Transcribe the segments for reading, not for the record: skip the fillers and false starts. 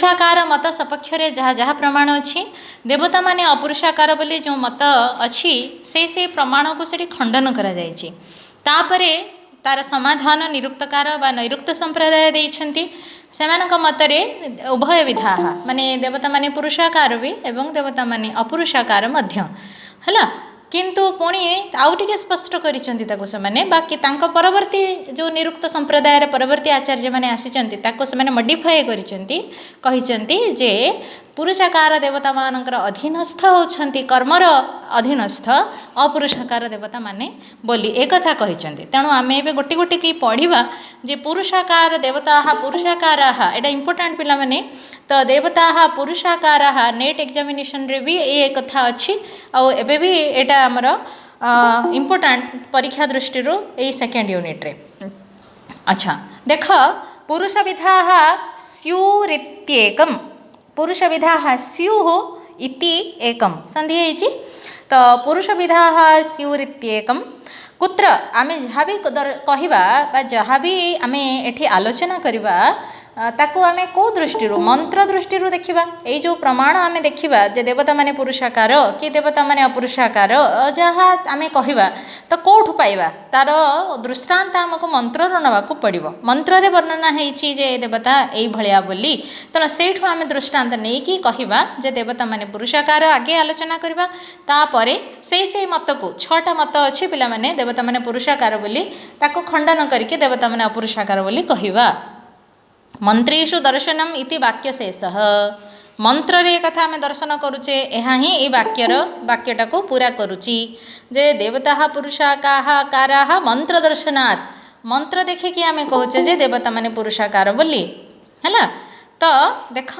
पुरुषाकार मत सपक्ष जहाँ जहाँ प्रमाण अच्छी देवता माने अपुरुषाकार बोली जो मत अच्छी से प्रमाण को से खंडन करा जायछि। तापरे तार समाधान निरुक्तकार बा नैरुक्त संप्रदाय देइछन्ति। सेमानक मतरे उभय विधा माने देवता माने पुरुषाकार भी एवं देवता माने अपुरुषाकार मध्य हला। किंतु पुणी आउ टिके स्पष्ट करिसेंति ताको सेमाने बाकी तांको परवर्ती जो निरुक्त संप्रदाय रे परवर्ती आचार्य माने आसीचंती ताको सेमाने मॉडिफाई करिसेंति कहिसेंति जे पुरुषाकार देवता मानकर अधीनस्थ होछंती कर्मर अधीनस्थ अपुरुषाकार देवता माने बोली एक कथा कहिसेंति। तेणु आमे एबे गोटी गोटी की पढ़िबा जे पुरुषाकार देवता पुरुषाकार एटा इंपोर्टेंट पिला माने तो देवता पुरुषाकार नेट एग्जामिनेशन रे भी ये कथा अच्छी आउ एबे भी एटा हमर इंपोर्टेंट परीक्षा दृष्टि ये सेकेंड यूनिट रे। अच्छा देख पुरुष विधा स्युरित्येकम पुरुष विधा स्युः इति एकम संधि होइछि। तो पुरुष विधा स्युरित्येकम कुत्र आमे जहाँ भी कहिबा बा जहाँ भी आमे एठी आलोचना करिबा ताकू आमे को दृष्टि मंत्र दृष्टि देखिबा एई जो प्रमाण आमे देखिबा जे देवता माने पुरुषाकार कि देवता माने अपुरुषाकार जहाँ आमे कहिबा तो कोठु पाइबा तार दृष्टांत हमको मंत्र नबाकू पड़िबो। मंत्र रे वर्णना हेछि जे देवता एई भलिया बोली तेणु सेठु आमे दृष्टांत नहीं कि कहिबा जे देवता माने पुरुषाकार आगे आलोचना करिबा तापरे से मत को छटा मत अछि पिला माने देवता माने पुरुषाकार बोली ताको खंडन करके देवता माने अपुरुषाकार बोली कहिबा। मंत्रेषु दर्शनम इति वाक्य शेषः मंत्र रे कथा आम दर्शन करुचे यहाँ ही ये वाक्यटा को पूरा करुची जे देवता पुरुषाकार मंत्र दर्शनात् मंत्र देखिकी आम कहचे जे देवता माने पुरुषाकार बोली है। तो देख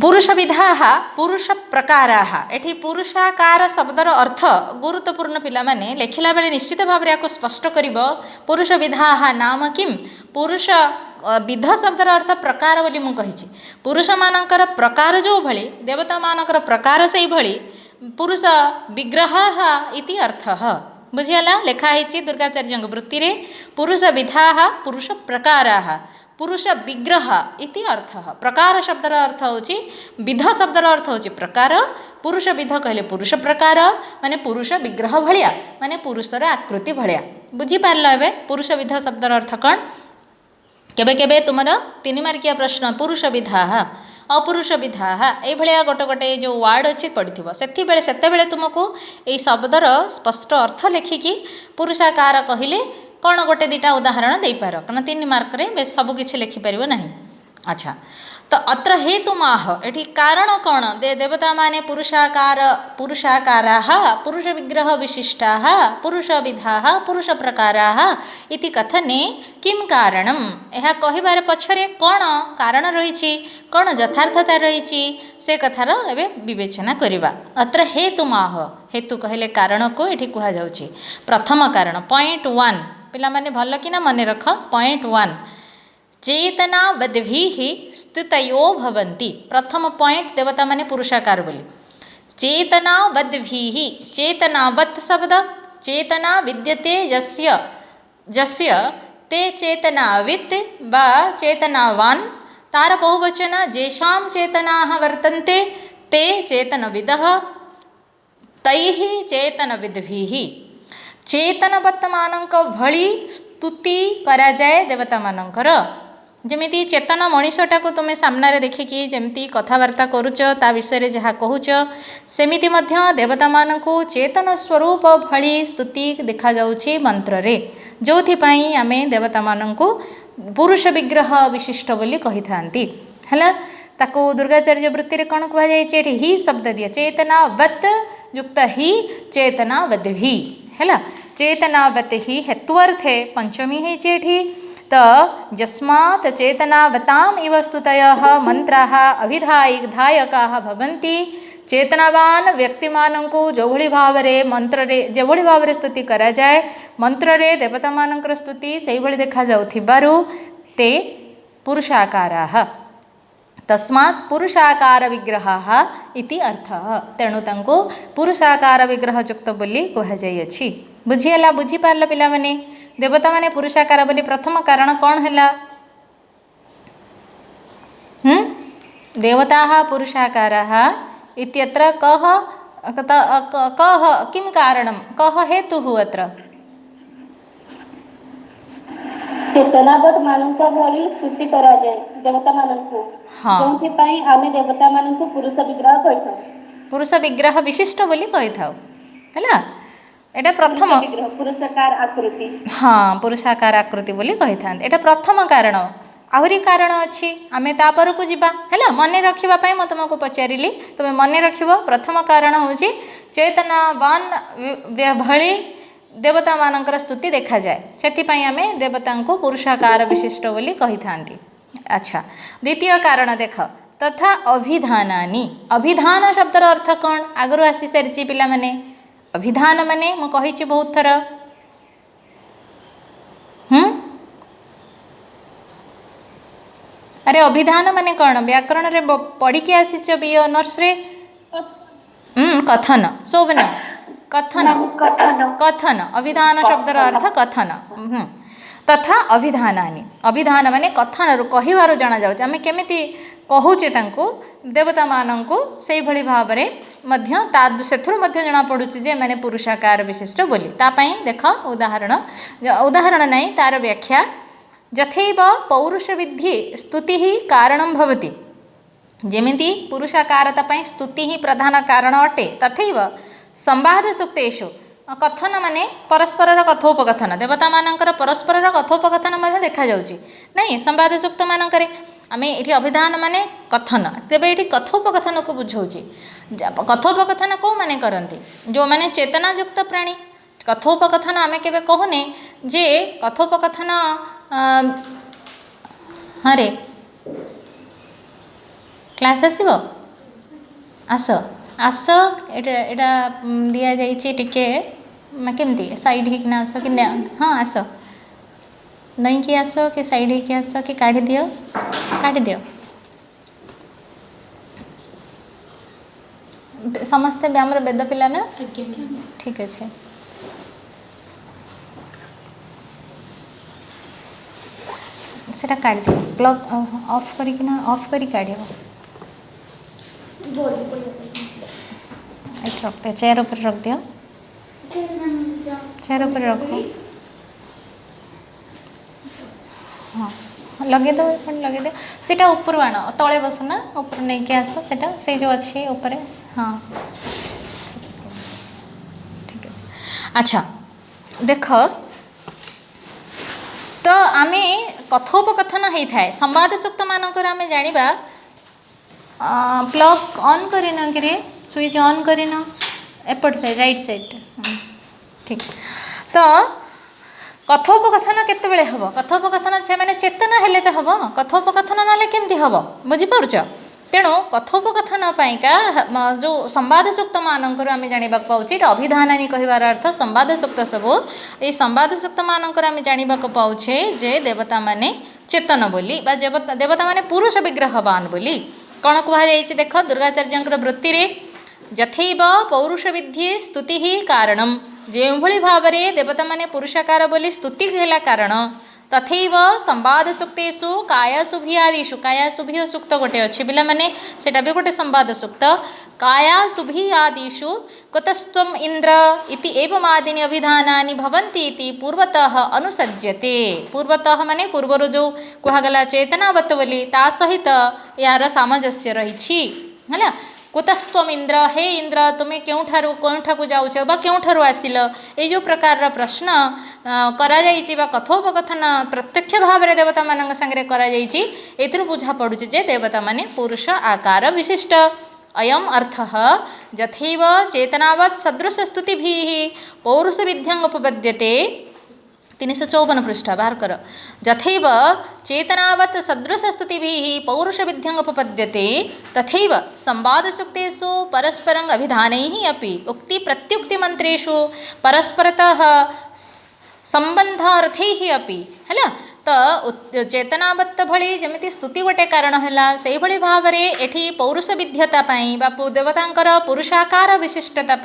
पुरुष विधा पुरुष प्रकार एठी पुरुषाकार शब्दर अर्थ गुरुत्वपूर्ण पिला माने लेखिला बेले निश्चित भाव में स्पष्ट करिबो। पुरुष विधा नाम किम पुरुष विध शब्दर अर्थ प्रकार बोली मु कहिछि। पुरुष मानकर प्रकार जो भली देवता मानकर प्रकार से भली पुरुष विग्रह इति अर्थः बुझियाला लेखा हेछि दुर्गाचार्य वृत्ति रे पुरुष विधा पुरुष प्रकार पुरुष विग्रह इति अर्थः। प्रकार शब्दर अर्थ होछि विध शब्दर अर्थ होछि प्रकार पुरुष विध कहले पुरुष प्रकार माने पुरुष विग्रह भलिया माने पुरुषर आकृति भलिया बुझी पारल। एबे पुरुष विध शब्दर अर्थ कौन केबे केबे तुमर 3 मार्किया प्रश्न पुरुष विधा अपुरुष विधा ये भाया गोटे गोटे जो वार्ड अच्छी पड़ो से बेले तुमको ये शब्दर स्पष्ट अर्थ लेखिकी पुरुषाकार कहले कौन गोटे दीटा उदाहरण दे पार कारण 3 मार्क रे सब किछि लिखिपर ना। अच्छा तो अत्र हेतु माह एठी कारण कौन दे देवता माने पुरुषाकाराः पुरुष विग्रह विशिष्टाः पुरुष विधाः पुरुष प्रकाराः इति कथने किम कारणम यह कहिबार पछरे कौन कारण रही कौन यथार्थता रही से कथार एबे विवेचना करिबा। अत्र हेतु माह हेतु कहले कारण को एठी कुहा जाउछि। प्रथम कारण पॉइंट 1 पिला माने भल किना मने रख पॉइंट 1 चेतनावद्भिः स्तुतयो भवन्ति। प्रथम पॉइंट देवता माने पुरुषाकार बोली चेतनावद्भिः चेतनावत् शब्द चेतना विद्यते जस्य ते चेतनावित् बा चेतनावान् तार बहुवचन जेषां चेतनाः वर्तन्ते ते चेतनविदः तैः चेतनविद्भिः चेतनवत् मानक भली स्तुति करा जाए देवता मानकर जमिति चेतन मनीषटा को तुम्हें सामने देखिकी जमती कथबार्ता करुच ता विषय जहाँ कहूच सेमिति मध्य देवता मानकु चेतन स्वरूप भली स्तुति देखा जाउछि मंत्र रे जोथिपाई आमे देवता मानकु पुरुष विग्रह विशिष्ट बोली कहि थांती हला। ताको दुर्गाचार्य वृत्ति रे कौन कह जाए ही शब्द दिया चेतनावत् युक्त ही चेतनावद्भि है चेतनावत् ही हेत्वर्थे पंचमी है तो यस्मात् चेतनावताम इव स्तुतयः मंत्राः अभिधायकाः भवन्ति चेतनावान व्यक्तिमानंकु जो भली भाव रे मंत्र रे जो भली भाव रे स्तुति करा जाए मंत्र रे देवता मानकर स्तुति सही भली देखा जाउथिबारु ते पुरुषाकाराः तस्मात् पुरुषाकार विग्रहाः इति अर्थः। तेणु तांको पुरुषाकार विग्रह युक्त बोली कह जाइछि। बुझिएला बुझी पारल पिला माने देवता माने पुरुषाकार बोली प्रथम कारण कौन हैला देवताः पुरुषाकाराः इत्यत्र कः कः किं कारणं कः हेतुः अत्र? चेतनावत मानक भली स्तुति करा जाए देवता मानक हाँ जोंथि पई आमे देवता मानक पुरुष विग्रह कहथौ पुरुष विग्रह विशिष्ट बोली कही थाउ हैला एटा पुरुष प्रथम विग्रह पुरुषकार आकृति हाँ पुरुषाकार आकृति बोली कही था एटा प्रथम कारण आहरी कारण अच्छी आम तापर को जीवा है मन रखापी मैं तुमको पचारि तुम्हें मन रख प्रथम कारण हूँ चेतनावान भली देवता मानकर स्तुति देखा जाए से आम देवता को पुरुषाकार विशिष्ट बोली कही था। अच्छा द्वितीय कारण देख तथा अभिधानानि अभिधान शब्दर अर्थ कौन आगु आसी सारी पिला माने अभिधान माने मु कही बहुत थर अरे अभिधान माने कौन व्याकरण रे पढ़ी के आसीच बी ऑनर्स रे कथन शोभन कथन कथन अभिधान शब्दर अर्थ कथन तथा अभिधानानि अभिधान माने कथन रु कहिबारु जाना जाउछ आमे केमिति कहूचे तांको देवता मानंको सेहि भली भाबरे मध्य ता सेथुर मध्य जाना पडुछि जे माने पुरुषाकार विशिष्ट बोली ता पई देख उदाहरण उदाहरण नै तार व्याख्या यथैव पौरुष विद्धि स्तुति ही कारणं भवति जेमिति पुरुषाकारता पई स्तुति ही प्रधान कारण अटे तथैव संवाद सूक्तेषु कथन माने परस्पर कथोपकथन देवता मानकर परस्पर कथोपकथन मध्य देखा जाउछि नहीं संवाद सूक्त मानकरे आमे एठी अभिधान माने कथन तेबे एठी कथोपकथन को बुझौछि कथोपकथन को माने करंती जो माने चेतना युक्त प्राणी कथोपकथन आमे केबे कहूने जे कथोपकथन हाँ रे क्लास आसब आस आस एटा दिया जाइए टिके केमती साइड होना आस कि हाँ आस नहीं कि आस कि साइड होके आस कि काढ़ी दियो समस्ते आमर वेद पिला ना ठीक अच्छे सेटा काढ़ दियो प्लग ऑफ करिकिना ऑफ करी काढ़ियो एट रख दियो चेयर ऊपर रख दियो चेयर ऊपर रखो हाँ लगे दो लगे दो सेटा ऊपर आण तले बस ना ऊपर नहीं के आस सेटा से जो अच्छे ऊपर हाँ ठीक है अच्छा देख तो आम कथोपकथन होता है संवाद सूक्त मानक आम जाना प्लग ऑन करना कि स्विच ऑन करना एपट साइड राइट साइड ठीक तो कथोपकथन केतबेले हम कथोपकथन से माने चेतना हेले तो हम कथोपकथन ना केमती हम बुझीपारुच तेणु कथोपकथन पाइका जो संवाद सूक्त मानक आम जाना पाचे अभिधानी कहबार अर्थ संवाद सूक्त सब ये संवाद सूक्त मानक आम जाना पाचे जे देवता माने चेतन बोली बा देवता माने पुरुष विग्रहवान बोली कौन कहुई देख दुर्गाचार्य वृत्ति यथैव पौरुष विद्धि स्तुति ही कारणम जो भाव में देवता माने पुरुषाकार बोली स्तुति है कारण तथैव संवाद सूक्तेषु कायासुभियादिषु कायासुभि सूक्त गोटे अच्छे पिला माने सेटा भी गोटे संवाद सूक्त कायासुभियादिषु कुतस्त्वम् इन्द्र इति एवमादीनि अभिधानानि भवन्ति इति पूर्वतः अनुसज्यते पूर्वतः माने पूर्वर जो कहगला चेतनावत बोली ता सहित यार सामंजस्य रही है कुतस्त्वम् इन्द्र हे इन्द्र तुम्हें केउठा को जाऊच बा केउठारु आसिल ये जो प्रकार प्रश्न करा जाइछि बा कथोपकथन प्रत्यक्ष भाव में देवता मान संगे करा जाइछि एथिरु बुझा पड़ुछि जे देवता माने पुरुष आकार विशिष्ट अयम अर्थः यथैव चेतनावत् सदृश स्तुतिभिः पौरुष विध्यं उपपद्यते 354 पृष्ठ बाहर कर यथैव चेतनावत् सदृश स्तुतिभिः पौरुष विध्यं उपपद्यते तथैव संवाद सूक्तेषु परस्परं अभिधानैः अपि उक्ति प्रत्युक्ति मंत्रेषु परस्परतः संबंधार्थैः अपि है तो चेतनावत्त भली जमिति स्तुति गोटे कारण है से भली भाव में एठी पौरुष विध्यता बा देवतांकर पुरुषाकार विशिष्टता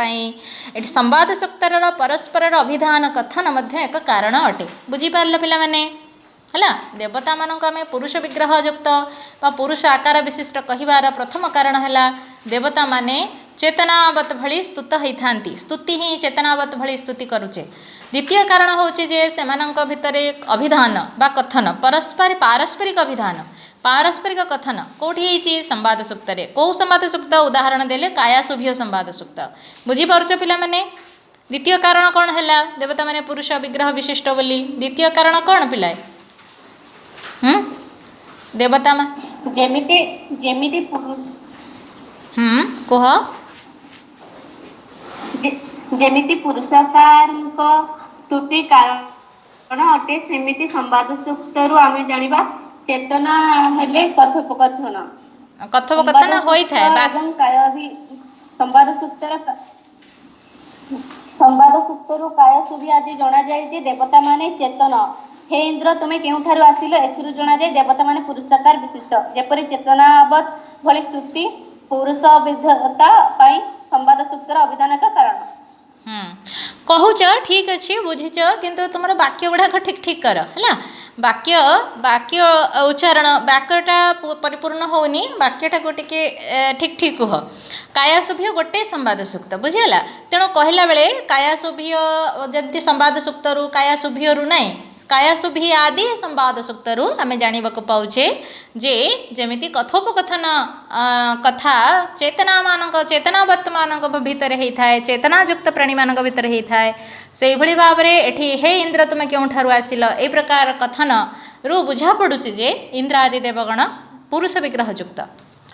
एठी संवाद सूक्तर परस्पर अभिधान कथन मध्य एक कारण अटे बुझीपार पिला माने है देवता मानक आम पुरुष विग्रह युक्त बा पुरुष आकार विशिष्ट कहिबार प्रथम कारण है देवता माने चेतनावत भली स्तुत होता स्तुति ही चेतनावत भली स्तुति करुचे। द्वितीय कारण हूँ जे से भितर अभिधान बा कथन पारस्परिक अभिधान पारस्परिक कथन कौटी संवाद सूक्त कौ संवाद सूक्त उदाहरण देले कायाशुभ्य संवाद सूक्त बुझीपार पिला माने। द्वितीय कारण कौन है देवता माने पुरुष विग्रह विशिष्ट बोली द्वितीय कारण कौन पिलाए देवता मा जेमिति जेमिति पुरुष कह जेमिति पुरुषकार स्तुति कारण अटे सेमिति संवाद सूक्तरु आमे जानिबा चेतना हेले कथोपकथन कथोपकथन होई थाए एवं काय भी संवाद सूक्तरु काय सुभी आदि जणा जाय जे देवता माने चेतन हे इंद्र तुमे केउठारु आसिलो एथिरु जणा जाय देवता माने पुरुषाकार विशिष्ट जेपरि चेतनावत भली स्तुति पुरुष विधता पाई संवाद सूक्तर अभिधान का कारण कहूच ठीक अच्छे बुझीच किंतु तुम वाक्य गुड़ाक ठीक ठीक कर है वाक्य वाक्य उच्चारण वाक्यटा परिपूर्ण होनी वाक्यटा को ठीक ठीक कह कायाशुभ्य गोटे संवाद सूक्त बुझीगला तेणु कहला बेले कायाशुभ्य जमी संवाद सूक्तरु कायाशुभ्यरु नाई कायाशुभी आदि संवाद सूक्तरु आम जाना पाचे जे जमिति कथोपकथन कथा चेतनावत मानक भितर होता है चेतनायुक्त प्राणी मानक भितर होता है से भली भाव में एठी हे इंद्र तुम क्यों आसिल ए प्रकार कथन रु बुझा पड़ुची जे इंद्र आदि देवगण पुरुष विग्रह युक्त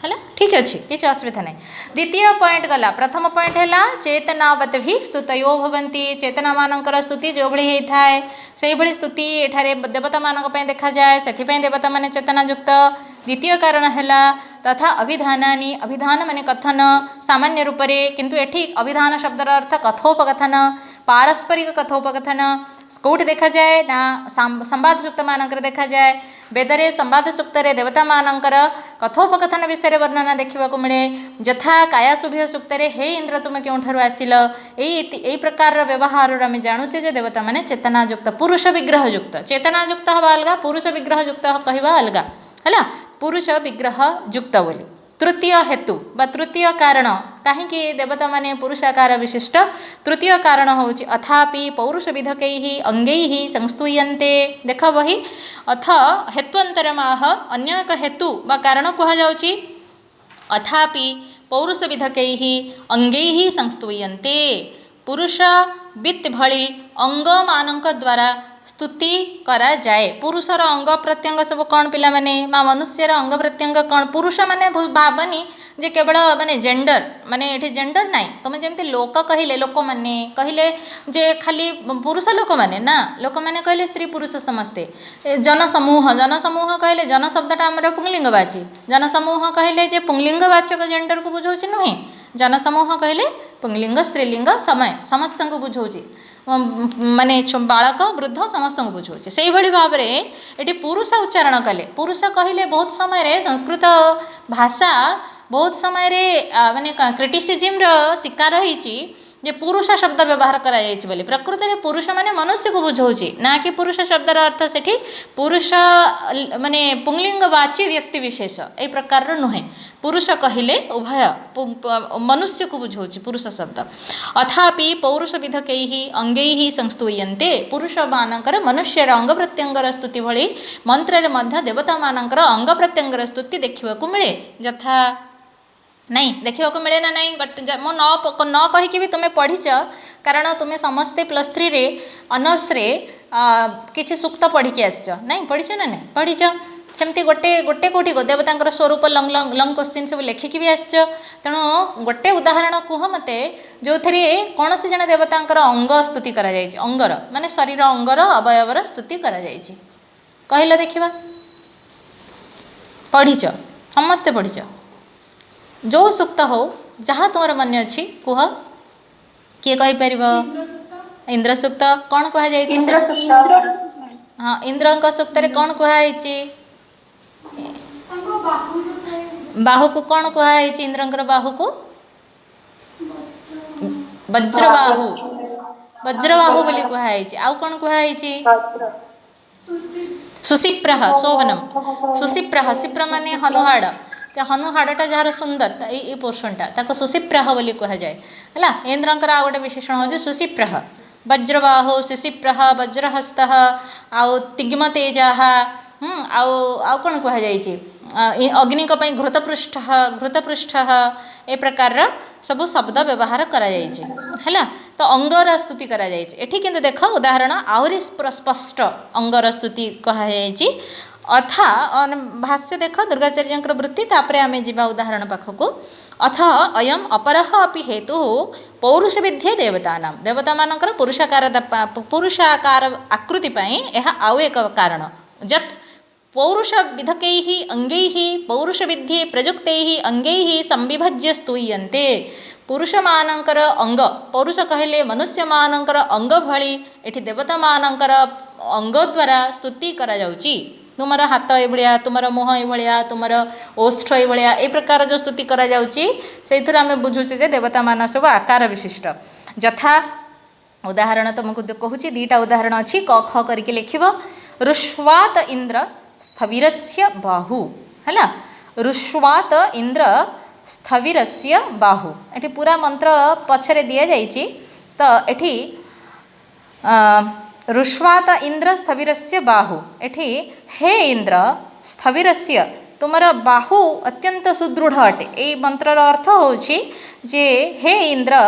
है ठीक अच्छे किसी असुविधा नहीं। द्वितीय पॉइंट गला प्रथम पॉइंट है चेतनावत भी स्तुतयो भवंती चेतना मानकर स्तुति जो भली होता है से भली स्तुति एठारे देवता मानक पे देखा जाए से देवता माने चेतनायुक्त। द्वितीय कारण है तथा अभिधानानि अभिधान माने कथन सामान्य रूप से किंतु एठी अभिधान शब्दर अर्थ कथोपकथन पारस्परिक कथोपकथन कौटी देखा जाए ना संवाद सूक्त मानकर देखा जाए वेदरे संवाद सूक्त देवता मानकर कथोपकथन विषय वर्णना देखा मिले यथा कायाशुभ्य सूक्त हे इंद्र तुम क्यों आसिल यही प्रकार व्यवहार आम जानुचे जे देवता माने चेतनायुक्त पुरुष विग्रह युक्त चेतनायुक्त हवा अलग पुरुष विग्रह युक्त कहवा अलग है पुरुष विग्रह युक्त बोली। तृतीय हेतु बा तृतीय कारण कहीं देवता माने पुरुषाकार विशिष्ट तृतीय कारण हूँ अथापि पौरुष विधकै अंगै संस्तूयन्ते देख बही अथ हेत्वंतरमाह अन्य एक हेतु बा कारण कहुच्छी अथापि पौरुष विधकै अंगै संस्तूयन्ते पुरुष वित्त भली अंग मानक द्वारा स्तुति करा जाए पुरुषर अंग प्रत्यंग सब कौन पिला माने माँ मनुष्यर अंग प्रत्यंग कौन पुरुष माने भावनी जे केवल माने जेंडर माने ये जेंडर नाई तुम जमी लोक कहले लोक मैंने कहले जे खाली पुरुष लोक मैंने ना लोक मैंने कहले स्त्री पुरुष समस्ते जनसमूह कहले जन शब्दटा आमर पुंगलिंगवाची जनसमूह कहले जे पुंगलिंगवाचक जेंडर को बुझाऊँ नुहे जनसमूह कहले पुंगलिंग स्त्रीलिंग समय समस्त को बुझाऊँ माने बालक वृद्ध समस्त को बुझाऊँ से भाई भाव में ये पुरुष उच्चारण कले पुरुष कहले बहुत समय संस्कृत भाषा बहुत समय माने क्रिटिसिजम शिकार होती जे पुरुष शब्द व्यवहार कराई प्रकृत में पुरुष माने मनुष्य को बुझाऊँ ना कि पुरुष शब्दर अर्थ से पुरुष माने पुंगलिंगवाची व्यक्ति विशेष ए प्रकार नुहे पुरुष कहले उभय मनुष्य को बुझाऊँ पुरुष शब्द। अथापि पौरुष विधकै अंगै संस्तूयन्ते पुरुष मानकर मनुष्यर अंग प्रत्यंगर स्तुति भली मंत्र मध्य देवता मानकर अंग प्रत्यंगर स्तुति देखा मिले यथा नहीं देखा मिले ना नहीं मो न कहीकि भी तुम्हें पढ़ीच कारण तुम्हें समस्ते +3 रे ऑनर्स रे किसी सूक्त पढ़ी आसच नहीं पढ़ीच ना नहीं पढ़ीच सेमती गोटे गोटे कौटी देवता स्वरूप लंग लंग लंग क्वेश्चन सब लेखिकी भी आसच तेणु गोटे उदाहरण कह मते जो थे कौन से जन देवता अंग स्तुति करा जायछि अंगर माने शरीर अंगर अवयवर स्तुति करा जायछि कहल देखा पढ़ीच समस्ते पढ़ीच जो सूक्त हो जहाँ तुम मन अच्छी कह किए कहीपर इंद्र सूक्त कौन कहुई हाँ इंद्र सूक्त कौन कहुई बाहु को कौन कहुई इंद्र बाहु को वज्रबाहु वज्रबाहु बोली कहुई आउ कौन कहुई सुसिप्रह शोभनम सुसिप्रह सिप्र माने हनुहाड़ हनुहाड़टा जार सुंदर ये पोर्शनटा ताको सुसिप्रह बोली कह जाए है इंद्रंकर आ गोटे विशेषण हूँ सुसिप्रह वज्रबाहो शिशिप्रह वज्रहस्त आउ तिग्म तेजा आउ कौन कह जाए अग्नि घृतपृष्ठ घृतपृष्ठ ए प्रकार सब शब्द व्यवहार करा है तो अंगर स्तुति करा एठी किंतु देख उदाहरण आहरी स्पष्ट अंगर स्तुति कहुई अथा भाष्य देख दुर्गाचार्य वृत्ति तापर आम जा उदाहरण पाखक अथ अयम अपरह अपि हेतु पौरुष विद्ये देवता देवता मानकर पुरुषाकार आकृति यह आउ एक कारण जत् पौरुष विधक अंगै पौरुष विध्ये प्रयुक्त अंगै संविभज्य स्तूयन्ते पुरुष मानकर अंग पौरुष कहले मनुष्य मानकर अंग भली एठी देवता मानकर अंग द्वारा स्तुति करा जाउची तुमर हाथ ये तुमर मुह ये तुमर ओष्ठ ये ए प्रकार जो स्तुति करा जाउची सेइथुर आमे बुझुचे जे देवता मान सब आकार विशिष्ट यथा उदाहरण तुमको कहूँ दीटा उदाहरण अच्छी क ख करके लिखिब ऋष्वात इंद्र स्थविरस्य बाहु है ऋष्वात इंद्र स्थविरस्य बाहु एठी पूरा मंत्र पछरे दिया जाइछि तो एठी ऋष्वात इंद्र स्थविरस्य बाहु एठी हे इंद्र स्थविरस्य तुमर बाहु अत्यंत सुदृढ़ अटे ए मंत्रर अर्थ होछि जे हे इंद्र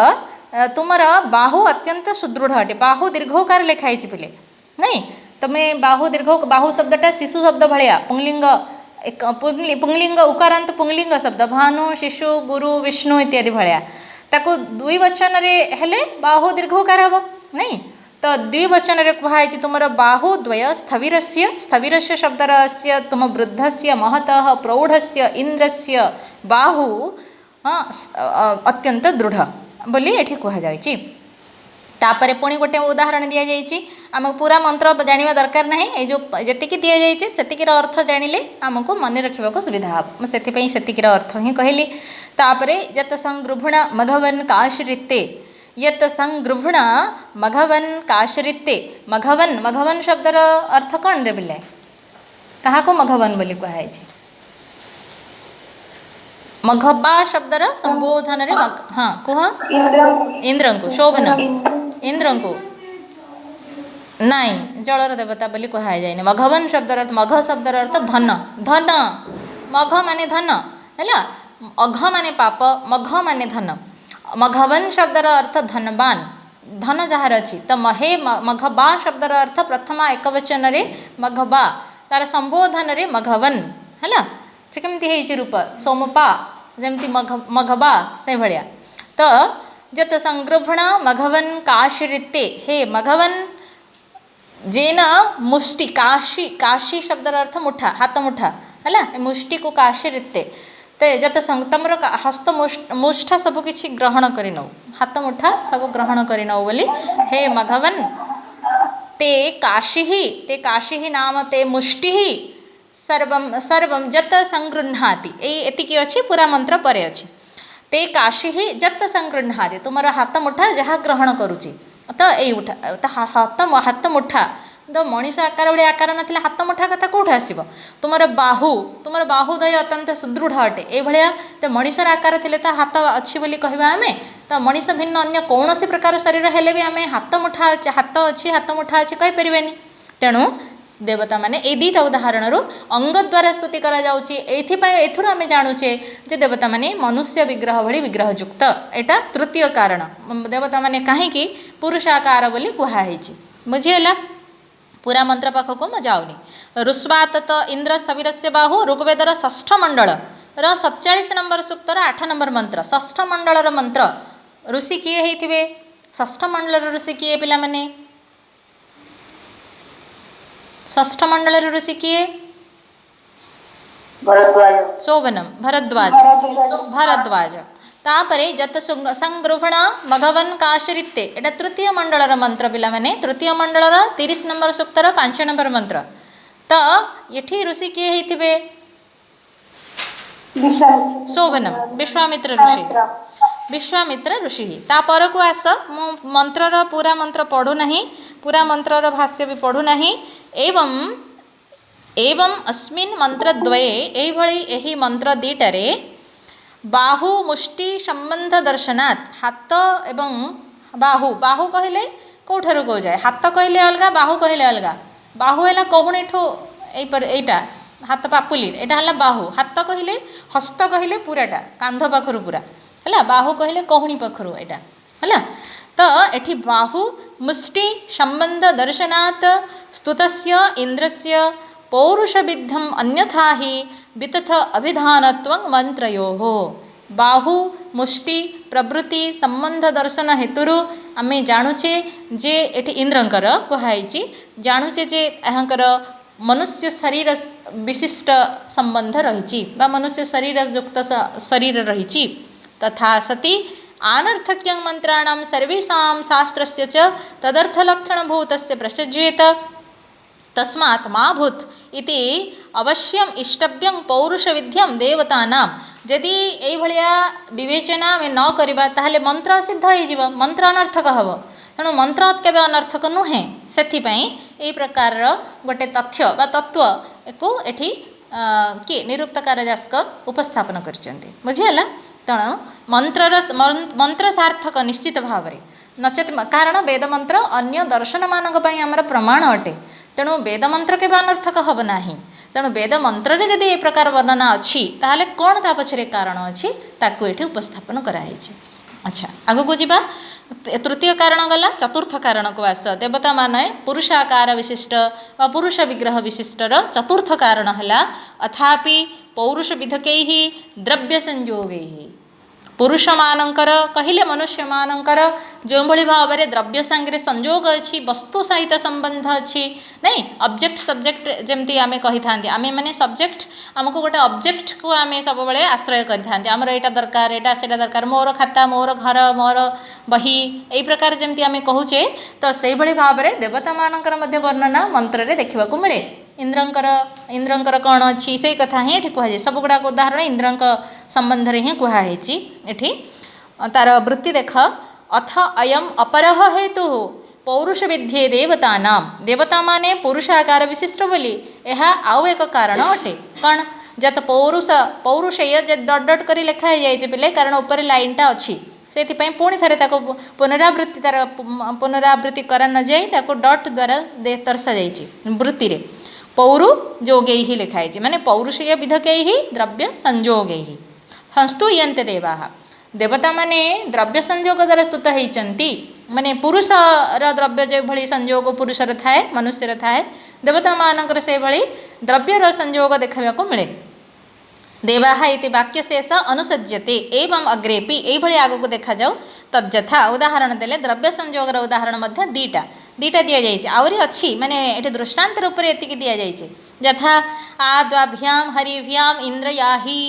तुमर बाहु अत्यंत सुदृढ़ अटे बाहु दीर्घोकार लिखाई पिले नहीं तुम्हें बाहु दीर्घ बाहु शब्दटा शिशु शब्द भाया पुंगलिंग पुंगलिंग उकारांत पुंगलिंग शब्द भानु शिशु गुरु विष्णु इत्यादि भाया ताको दुई वचन हेले बाहु दीर्घोकार हम नहीं तो द्विवचन कहुई तुम बाहु द्वय स्थविरस्य स्थविरस्य शब्दरस्य तुम वृद्धस्य महतः प्रौढ़स्य इंद्रस्य बाहु अत्यंत दृढ़ बोली एठी कहुई तापर पुणी गोटे उदाहरण दि जाइए आमको पूरा मंत्र जाना दरकार ना ये जो जी दि जाइए सेतिकीर अर्थ जानिले आमको मन रखा सुविधा हम से सेतिकीर अर्थ ही कहली तापर यत संगृभुण मघवन काश्रिते यत संगृभुण मघवन काश्रिते मघवन मघवन शब्दर अर्थ कौन रे बिल्ले क्या मघवन बोली कहुई मघबा शब्दर संबोधन रे हाँ कह इंद्र को शोभन इंद्र को नाई जलर देवता बोली कहुई जाए मघवन शब्दर अर्थ मघ शब्दर अर्थ धन धन मघ माने धन है अघ माने पाप मघ माने धन मघवन शब्दर अर्थ धनवान धन जार अच्छी तो महे मघबा शब्दर अर्थ प्रथमा एक वचन रे मघबा तार संबोधन रे मघवन है से कमी रूप सोमपा जमती मघबा से भाया तो जत संगृभण मघवन काश्रिते हे मघवन जेन मुष्टि काशी काशी शब्दर अर्थ मुठा हाथ मुठा है मुष्टि को काश्रिते तो जत तुम हस्त मुष्ठ सब किसी ग्रहण कर नौ हाथ मुठा सब ग्रहण कर नौ बोली हे मघवन ते काशी नाम ते मुष्टि सर्वं सर्वं जत संगृह्णाति एतिकी अच्छी पूरा मंत्र परे अच्छी ते काशी जत संगृह्णाति तुमर हाथ मुठा जहाँ ग्रहण करुच्ची तो यही उठा हाथ मुठा तो मनीष आकार भाई आकार ना हाथ मुठा कथा कौट आसब तुमर बाहुदय अत्यंत सुदृढ़ अटे ये तो मनीषर आकार थे तो हाथ अच्छी बोली कहवा आम तो मनीष भिन्न अन्य कौन सी प्रकार शरीर हेले भी आम हाथ मुठा हाथ अच्छी हाथ मुठा अच्छी कहीपर तेणु देवता माने ए दुईटा उदाहरण अंग द्वारा स्तुति करा जाउची एथुर आम जानुचे जे देवता माने मनुष्य विग्रह भली विग्रहयुक्त एटा तृतीय कारण देवता माने कहीं पुरुषाकार बोली कहुई बुझीगला पूरा मंत्र पाखक मैं जाऊनी ऋष्वात इंद्र स्थविरस्य बाहु ऋग्वेदर षष्ठ मंडल 47 नंबर सूक्तर 8 नंबर मंत्र षष्ठ मंडलर मंत्र ऋषि किए होइथिबे षष्ठ मंडलर ऋषि किए पिला माने षष्ठ मंडल ऋषि किए शोभनम भरद्वाज भरद्वाज तापरे जत संगृभण मघवन काश्रिते एटा तृतीय मंडलर मंत्र पिला माने तृतीय मंडलर 30 नंबर सूक्तर 5 नंबर मंत्र तो ये ऋषि किए होइथिबे शोभनम विश्वामित्र ऋषि विश्वामित्र ऋषि तापर को आस मु मंत्रर पूरा मंत्र पढ़ू नहीं पूरा मंत्रर भाष्य भी पढ़ू नहीं एवं एवं अस्मिन् मन्त्रद्वये एभଳି ଏହି ମନ୍ତ୍ର ଦୁଇଟାରେ बाहु मुष्टि संबंध दर्शनात् हाथ एवं बाहु बाहु कहले कौठार कौ जाए हाथ कहले अलग बाहु कहले अलग बाहु है कहुणी ठू यहीटा हाथ पापुली यहाँ है बाहु हाथ कहले हस्त कहले पूराटा कांध पाखर पूरा है बाहु कहले कहुणी पाखर यहाँ है तो एठी बाहु मुष्टि संबंध दर्शनात् स्तुतस्य इंद्रस्य पौरुष विद्धम अन्यथा ही वितथ अभिधानत्वं मंत्रयोः बाहु मुष्टि प्रवृत्ति संबंध दर्शन हेतु आम जानुचे जे एठी इंद्रंकर कहुई जानुचे जे यहाँकर मनुष्य शरीर विशिष्ट संबंध रही मनुष्य शरीर युक्त शरीर रही तथा सती आनर्थक्यं मंत्राणां सर्वेषां शास्त्रस्य च तदर्थलक्षणभूतस्य प्रसज्येत तस्मात् मा भूत् इति अवश्यम इष्टव्यं पौरुष विद्यम देवतानां यदि यही भाया विवेचना आम न करवा ताहले मंत्र सिद्ध हो मंत्र अनर्थक हम तेणु मंत्र केवे अनर्थक नुहे से प्रकार गोटे तथ्य बा तत्व को एठी किए निरुक्तकार जास्कर उपस्थापन करछन्ति बुझीगला तेणु मंत्र सार्थक निश्चित भाव नचेत कारण वेद मंत्र अन्य दर्शन मानक पई हमर प्रमाण अटे तेणु वेद मंत्र के अनर्थक हम ना तेणु वेद मंत्र जदि ये प्रकार वर्णना अच्छी ताहले कौन ता पछरे कारण अच्छी ताकू एठी उपस्थापन कराई छै। अच्छा आगु को जीवा तृतीय कारण गला चतुर्थ कारण को आस देवता माने पुरुषाकार विशिष्ट व पुरुष विग्रह विशिष्टर चतुर्थ कारण हला अथापि पौरुष विधकैः द्रव्य संयोगैः पुरुष मानकर कहिले मनुष्य मानकर जो भली भाव में द्रव्य सांगे संयोग अच्छी वस्तु सहित संबंध अच्छी नहीं ऑब्जेक्ट सब्जेक्ट जमती आम कही था आम मैंने सब्जेक्ट आमको गोटे ऑब्जेक्ट को आम सब बड़े आश्रय करते आमर यहाँ दरकार यहाँ से दरकार मोर खाता मोर घर मोर बही यही प्रकार जमती आम कहूचे तो से भली भाव में देवता मानकर मध्य वर्णना मंत्र रे देखा मिले इंद्रंकर कौन अच्छी से कथा ही ये कहुए सब गुड़ाक उदाहरण इंद्रंक संबंध में ही कहुई एठी तार वृत्ति देख अथ अयम अपरह हेतु पौरुष विद्ये देवतानां देवता माने पुरुषाकार विशिष्ट बोली यह आउ एक कारण अटे कौन जत पौरुषेय जे डट डट कर लिखाई जाए पिले कारण ऊपर लाइनटा अच्छी से पुणी थे पुनरावृत्ति तार पुनरावृत्ति करा न जाए डट द्वारा दर्शा जाइए वृत्ति रे पौरु जोगै ही लिखाई माने पौरुषेय विधकै ही द्रव्य संयोगै ही संस्तूयन्ते देवाः देवता माने द्रव्य संयोग द्वारा स्तुत होती माने पुरुषर द्रव्य जो भली संयोग पुरुषर थाए मनुष्यर थाए देवता मानकर से भली द्रव्यर संयोग देखा मिले देवाः इति वाक्यशेष अनुसज्यते एवं अग्रेपि यही आग को देखा जाऊ तज्जथा उदाहरण देले द्रव्य संयोगर उदाहरण मध्य दीटा दि जाइए आहरी अच्छी माने ये दृष्टांत रूप से एति दि जाइए यथा आद्वाभ्यां हरिभ्यां इंद्रयाही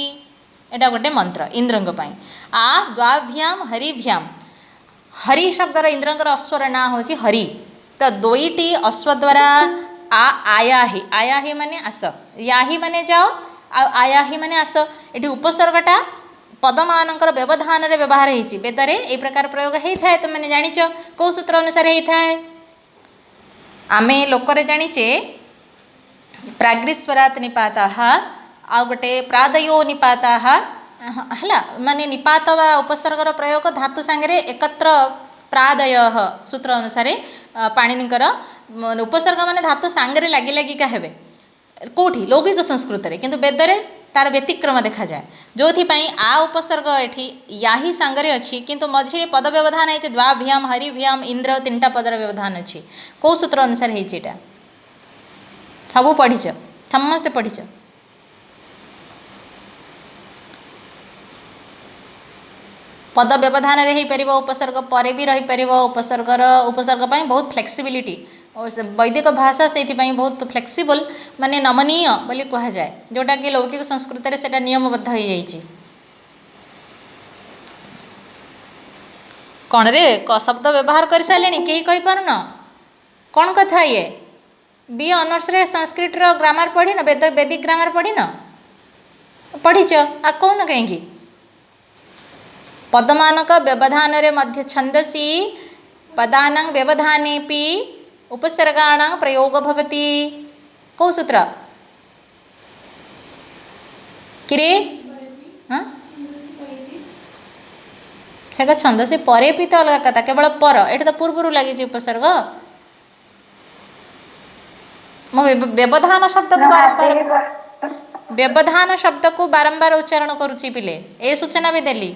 एटा गोटे मंत्र इंद्रंग पाई आ द्वाभ्यां हरिभ्यां हरि शब्दर इंद्रंकर अश्वर ना हूँ हरि तो दुईटी अश्व द्वारा आया ही माने आस याही माने जाओ आया ही माने आस ये उपसर्गटा पदमानकर व्यवधान रे व्यवहार होती वेदरे ये प्रकार प्रयोग होता है तो मैंने जानिच कौ सूत्र अनुसार होता है आमे लोकरे जानिचे प्राग्रीश्वरात् निपाताः आ गोटे प्रादयो निपाताः हला माने निपात वा उपसर्गर प्रयोग धातु सांगे एकत्र प्रादयः सूत्र अनुसार पाणिनिकर उपसर्ग माने धातु सांगे लगी लगिका हेबे कोठी लौकिक संस्कृत रे किंतु वेदरे तार व्यतिक्रम देखा जाए जो आ उपसर्ग एठी याही सांगरे अच्छी किंतु मझे पद व्यवधान है द्वाभ्याम हरिभ्याम इंद्र तीनटा पदर व्यवधान अच्छी कौ सूत्र अनुसार होता सब पढ़ीच समस्ते पढ़ीच पद व्यवधान रे हो पार उपसर्ग पर भी रही पार उपसर्ग बहुत फ्लेक्सिबिलिटी वैदिक भाषा से बहुत फ्लेक्सिबल माने नमनीय बोली कहा जाए जोटा कि लौकिक संस्कृत रे सेटा नियमबद्ध हो जाइए कौन रे शब्द व्यवहार कर सारे कहीं कहीपर न कौन कथा ये बी ऑनर्स रे संस्कृत रो ग्रामर पढ़ी न वैदिक ग्रामर पढ़ी न पढ़ीच आ कौन कहीं पदमानक व्यवधान रे मध्य छंदसी पदानां व्यवधानेपि उपसर्गाणां प्रयोग भवति कौ सूत्र किरे हाँ सेटा छंद से परे भी तो अलग कथा केवल पर ये तो पूर्व लगी उपसर्ग मो व्यवधान शब्द को बारंबार व्यवधान शब्द को बारंबार उच्चारण करुच्ची पिले ए सूचना भी देली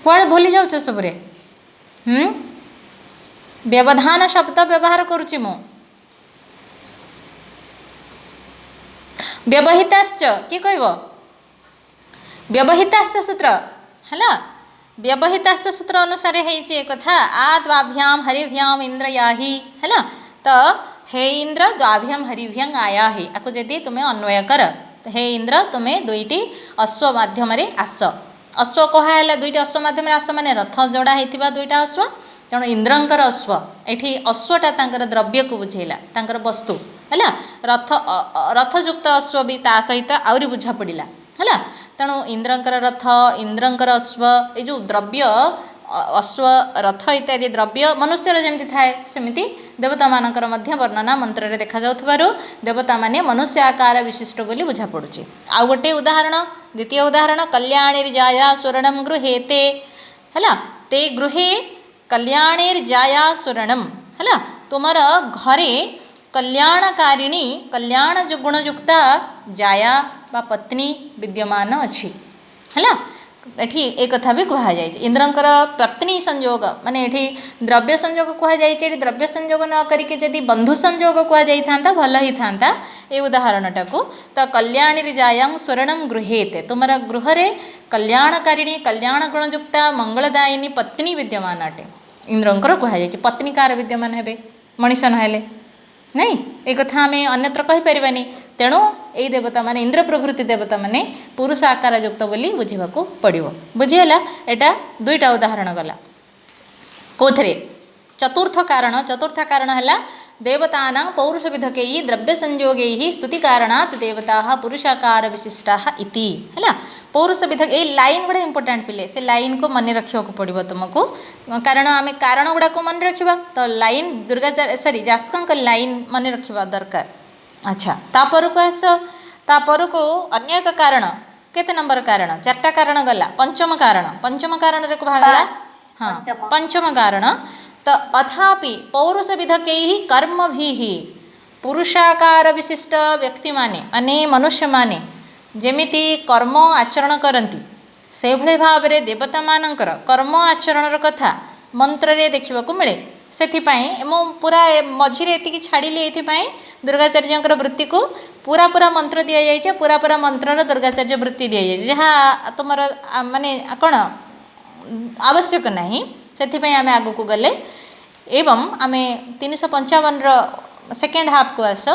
कौन भूली जाऊँ सबरे व्यवधान शब्द व्यवहार करुच्ची मु व्यवहिताश्च किए कहब व्यवहिताश्च सूत्र है व्यवहिताश्च सूत्र अनुसार है कथा आ द्वाभ्याम हरिभ्याम इंद्र याही है तो हे इंद्र द्वाभ्याम हरिभ्यां आया ही आपको जदि तुम्हें अन्वय कर तो हे इंद्र तुम्हें दुईटी अश्व माध्यम आस अश्व कहला दुईटी अश्व माध्यम आस माने रथ जोड़ा होता दुईटा अश्व तेणु इंद्रंकर अश्व ये अश्वटा द्रव्य को बुझेला वस्तु है रथ रथयुक्त अश्व भी ता सहित आहरी बुझा पड़ा है तेणु इंद्रंकर रथ इंद्रंकर अश्व ये जो द्रव्य अश्व रथ इत्यादि द्रव्य मनुष्यर जमी थाए सेमती देवता मानकर वर्णना मंत्र रे देखा जाउथबारु देवता माने मनुष्य आकार विशिष्ट बोली बुझा पड़ुची। आउ गोटे उदाहरण द्वितीय उदाहरण कल्याणीर्जाया स्वर्णम गृहेते है ते गृहे कल्याणीर्जाया स्वर्णम है तुमर घरे कल्याणकारिणी कल्याण गुणयुक्ता जाया बा पत्नी विद्यमान अच्छी है एठी एक कथा भी कहुई इंद्रंकर पत्नी संयोग माने एठी द्रव्य संयोग कहुई द्रव्य संयोग न करके जदि बंधु संयोग कहुई था भल ही था ये उदाहरणटा को तो कल्याणी जायां स्वर्णम गृहेते तुम गृहरे कल्याणकारिणी कल्याण गुणयुक्ता मंगलदायिनी पत्नी विद्यमान अटे इंद्रंकर कहुई पत्नी कार विद्यमान हे मनीष नहेले नहीं एक कथा आम अन्यत्र कहीपरानी तेणु यही देवता माने इंद्र प्रभृति देवता माने पुरुष आकार युक्त बोली बुझा पड़ो बुझीगला एटा दुईटा उदाहरण गला कौथे चतुर्थ कारण है देवतानां पौरुष विधकै द्रव्य संयोगै स्तुति कारणात् देवता पुरुषाकार विशिष्टा इति है पौरुष विधक ये लाइन गुड़ा इंपोर्टाट पिले से लाइन को मन रखा पड़ो तुमको कारण आम कारण गुड़ा को मन रखा तो लाइन दुर्गा सॉरी जास्कन लाइन मन रखा दरकार अच्छा तापर को आस तापर को अन्य एक कारण केते नंबर कारण चार्टा कारण गला पंचम कारण रे को भागला हाँ पंचम कारण तो अथापि पौरुष विधक कर्म भी पुरुषाकार विशिष्ट व्यक्ति माने मनुष्य माने जेमिति कर्म आचरण करती से भले भाव में देवता मानकर कर्म आचरण कथा मंत्र रे देखा मिले से पूरा मझे ये छाड़ी ये दुर्गाचार्य वृत्ति को पूरा पूरा मंत्र दि जाए पूरा पूरा मंत्र दुर्गाचार्य वृत्ति दि जाए जहाँ तुम माने कौन आवश्यक नहीं से आम आग को गले एवं आम 355 सेकेंड हाफ को आस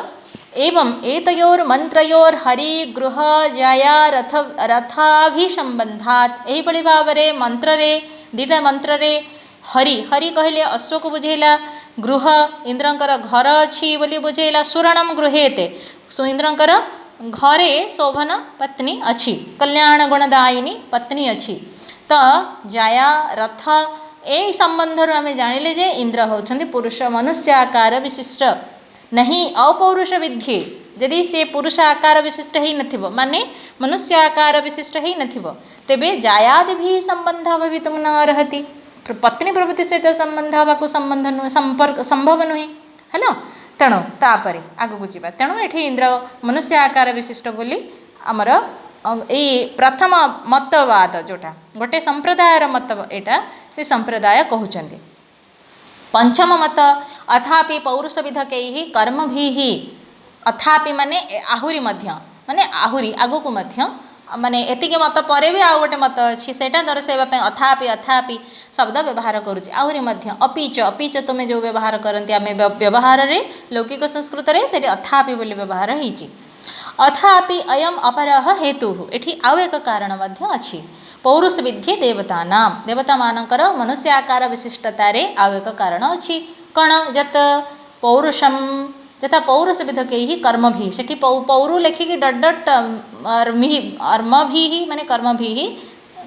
एवं एतयोर मंत्रयोर हरि गृह जाया रथ रथाभिसंबंधात यही भाव में मंत्र रे दीटा मंत्र रे हरि हरि कहले अश्व को बुझेला गृह इंद्रंकर घर अच्छी बोली बुझेला सुरणम गृहेते इंद्रंकर घरे शोभन पत्नी अच्छी कल्याण गुणदायिनी पत्नी अच्छी तो जाया रथ ए संबंध आम जानिले जे इंद्र होछन्ति पुरुष मनुष्य आकार विशिष्ट नहीं अपौरुष विधि जदि से पुरुष आकार विशिष्ट ही नथिबो माने मनुष्य आकार विशिष्ट ही नथिबो तेबे जायादि भी संबंध भवितुम न रहति पत्नी प्रवृत्ति सहित संबंध हवाको संबंध संपर्क संभव नुहे है ना तेणु तापरे आगू जावा तेणु ये इंद्र मनुष्य आकार विशिष्ट बोली आमर ये प्रथम मतवाद जोटा गोटे संप्रदायर मत यहाँ से संप्रदाय कहते पंचम मत अथापि पौरुष विधक कर्म भी अथापि माने आहुरी माने आहुरी आगु को माने एतिके मत पर भी आउ गोटे मत अच्छी से दर्शाइवाई अथापि अथापि शब्द व्यवहार करुच्ची आहरी अपिच अपिच तुम्हें जो व्यवहार करती आम व्यवहार में लौकिक संस्कृत में से अथापि बोली व्यवहार होती अथापि अयम अपरह हेतु एठी आउ एक कारण अच्छी पौरुष विधि देवता मानकर मनुष्य आकार विशिष्टतार आउ एक कारण अच्छी कौन जत पौरुषम जथा पौरुष विधक कर्म भी से पौरु लेखिकी डट डट अर्म भी माने कर्म भी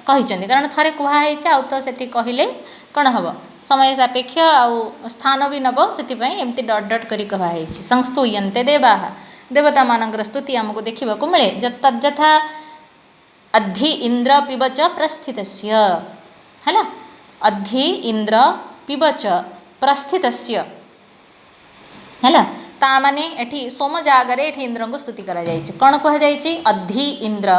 कही कारण थे कहुई आउ तो से कहले कौन हम समय सापेक्ष आउ स्थान भी नब से एमती डट डट करी कहुई संस्तूयन्ते देवा देवता मानकर स्तुति आमको देखा मिले तद्यथा अद्धि इंद्र पिबच प्रस्थितस्य है अद्धि इंद्र पिबच प्रस्थितस्य है ताने एठी सोम जागरे एठी इंद्र को स्तुति करा जायछि कौन कह जायछि अद्धि इंद्र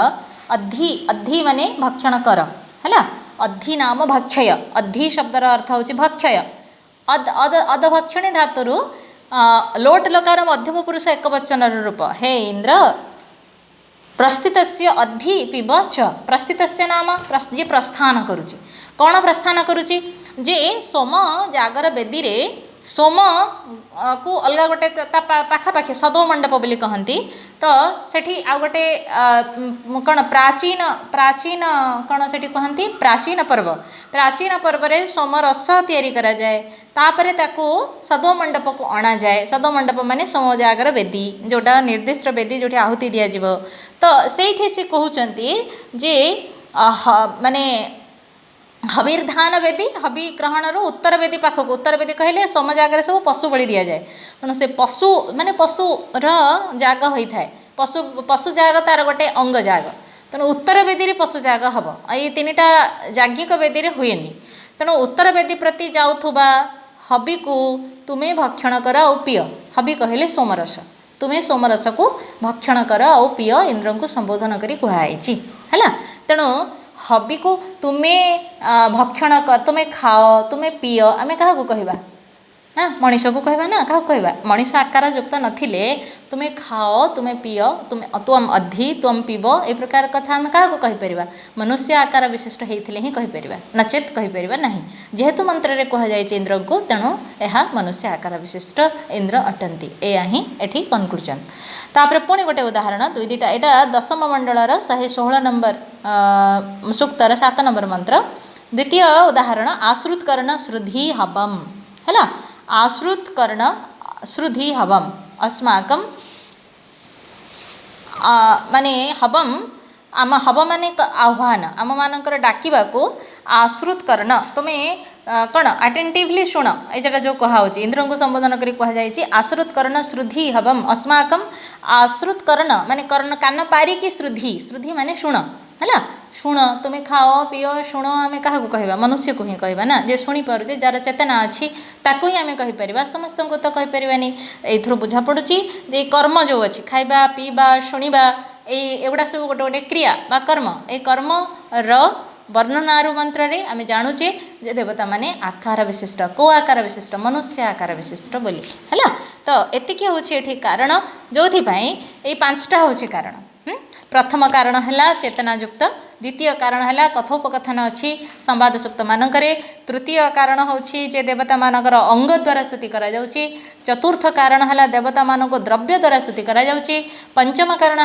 अद्धि अद्धि माने भक्षण कर है अद्धि नाम भक्षय अद्धि शब्दर अर्थ होछि भक्षय अद अद अदभक्षणे धातुरु लोट लकार मध्यम पुरुष एक वचन रूप हे इंद्र प्रस्थितस्य अद्धि पिबच प्रस्थितस्य नाम जे प्रस्थान करुछि कौन प्रस्थान करुछि जे सोम जागर बेदी रे सोम को अलग गोटे पाखापाखि सदो मंडप बोली कहती तो सेठी आ गोटे कौन प्राचीन प्राचीन कौन से कहती प्राचीन पर्व रे सोम रस तैयारी करा जाए तापरे ताकू सदो मंडप को अणा जाए सदो मंडप माने सोम जागर बेदी जोटा निर्दिष्ट बेदी जोटी आहुति दिया जिवो तो सेठी से कहउचंती जे माने हविर्धान बेदी हवि ग्रहण उत्तर बेदी पाखक उत्तर बेदी कहले सोम जागर सब पशु बलि दि जाए तेणु से पशु माने पशुर जाग होता है पशु पशु जाग तार गोटे अंग जाग तेणु उत्तर बेदी पशु जाग हम ये तीनटा याज्ञिक बेदी हुएनि तेणु उत्तर बेदी प्रति जाऊथुबा हबी को तुम्हें भक्षण कर और पीय हबी कहले सोमरस तुम्हें सोमरस को भक्षण कर और पीय इंद्र को संबोधन करी कहुई है तेणु हबी को तुम्हें भक्षण कर तुम्हें खाओ तुम्हें पीय आम क्या कहवा हाँ मनीष को कहवा ना क्या कहवा मनीष आकार युक्त नथिले तुम्हें खाओ तुम्हें पीय तुम्हें तुम अद्धि तुम पीब ए प्रकार कथा आम क्या कहीपर मनुष्य आकार विशिष्ट होते ही कहीपर नचेत कहीपर ना जेहेतु मंत्र में कहुई इंद्र को तेणु यह मनुष्य आकार विशिष्ट इंद्र अटंती या ही एठी कनक्लूजन तापर पुणी गोटे उदाहरण दुई दुईटा यहाँ दशम मंडलर 116 नंबर सूक्तर 7 नंबर मंत्र द्वितीय उदाहरण आश्रुत कर्ण श्रुधि हवम है आश्रुत कर्ण श्रुधि हवम अस्माकं माने हवम आम हव माने आह्वान आम मानकर डाकिबा को आश्रुत कर्ण तुम्हें कौन अटेंटिवली शुण ये जो कहुच्छी इंद्र को संबोधन करी कहुई आश्रुत कर्ण श्रुधि हवम अस्माकं आश्रुत कर्ण माने कर्ण कान पारिकी श्रुधि श्रुधि माने शुण है शुण तुम्हें खाओ पीओ शुण आम क्या कहवा मनुष्य को ही कहवा ना जे शुणी पारे जार चेतना अच्छी ताकू ही आम कहीपर समस्त को तो कहीपरानी ये बुझा पड़ी जे कर्म जो अच्छी खाइबा पीवा शुणा एगुड़ा सब गोटे गोटे क्रिया बा कर्म ये कर्म वर्णनारु मंत्र रे आम जानुचे जे देवता माने आकार विशिष्ट को आकार विशिष्ट मनुष्य आकार विशिष्ट बोली है तो एतिकी हूँ ये कारण जो ये 5टा हूँ कारण प्रथम कारण है चेतनायुक्त द्वितीय कारण है कथोपकथन अच्छी संवाद सूक्त मानकरे तृतीय कारण हूँ जे देवता मानकर अंग द्वारा स्तुति करा जाउची चतुर्थ कारण है देवता मानक द्रव्य द्वारा स्तुति करा जाउची पंचम कारण